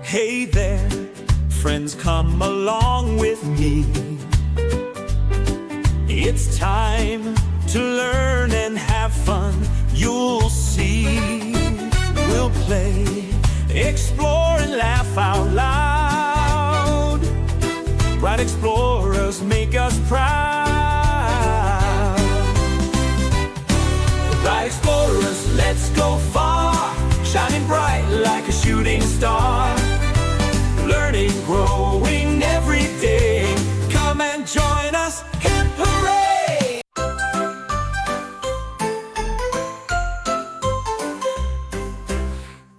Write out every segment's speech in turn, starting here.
Hey there, friends, come along with me. It's time to learn and have fun. You'll see. We'll play, explore, and laugh out loud. Bright explorers make us proud. Bright explorers, let's go far, shining bright like a shooting star. Learning, growing every day. Come and join us, hip hooray!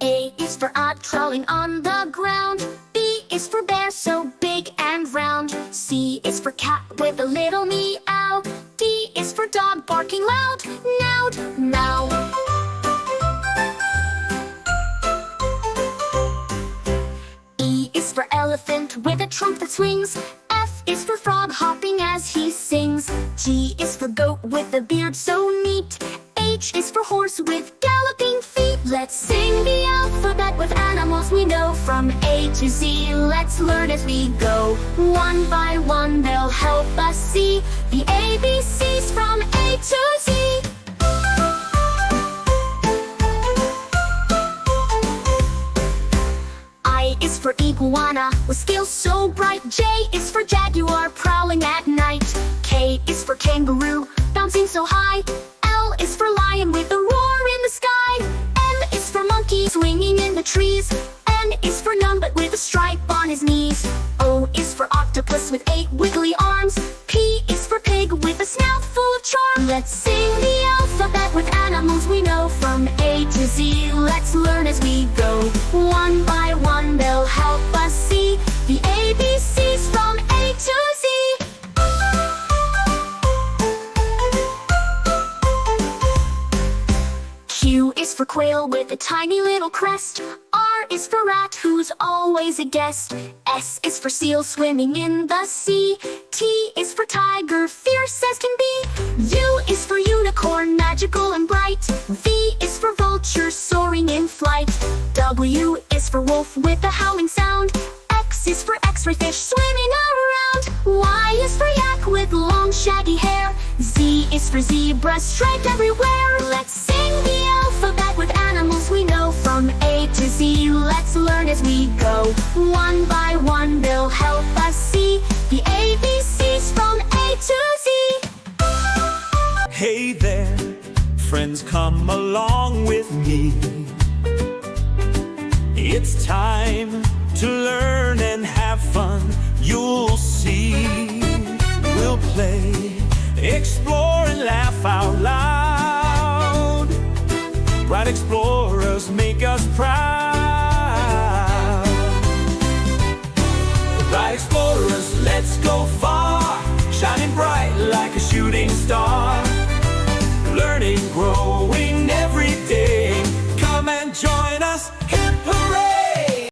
A is for odd, crawling on the ground. B is for bear, so big and round. C is for cat with a little meow. D is for dog, barking loud, loud, loud. E is for elephant with a trunk that swings. F is for frog, hopping as he sings. G is for goat with a beard so neat. H is for horse with galloping feet. Let's sing the alphabet with animals we know from A to Z. Let's learn as we go. One by one they'll help us see the ABCs from A to Z. I is for iguana with scales so bright. J is for jaguar prowling at night. K is for kangaroo bouncing so high. L is for lion with a roar in the sky. M is for monkey swinging in the trees. N is for numbat with a stripe on his knees. O is for octopus with 8 wiggly arms. P is for pig with a snout full of charm. Let's sing the alphabet with animals we know from A to Z. Let's learn as we go. One by one they'll help us see the ABCs from A to Z. Q is for quail with a tiny little crest. R is for rat who's always a guest. S is for seal swimming in the sea. T is for tiger, fierce as can be. U is for unicorn, magical and bright. V is for vulture soaring in flight. W is for wolf with a howling sound. X is for x-ray fish swimming around. Y is for yak with long shaggy hair. Z is for zebra striped everywhere. Let's sing the alphabet with animals we know from A to Z. Let's learn as we go. One by one they'll help us see the ABCs from A to Z. Hey there, friends, come along with me. It's time to learn and have fun. You'll see. We'll play, explore, and laugh out loud. Bright explorers make us proud. Bright explorers, let's go far, shining bright like a shooting star. Learning, grow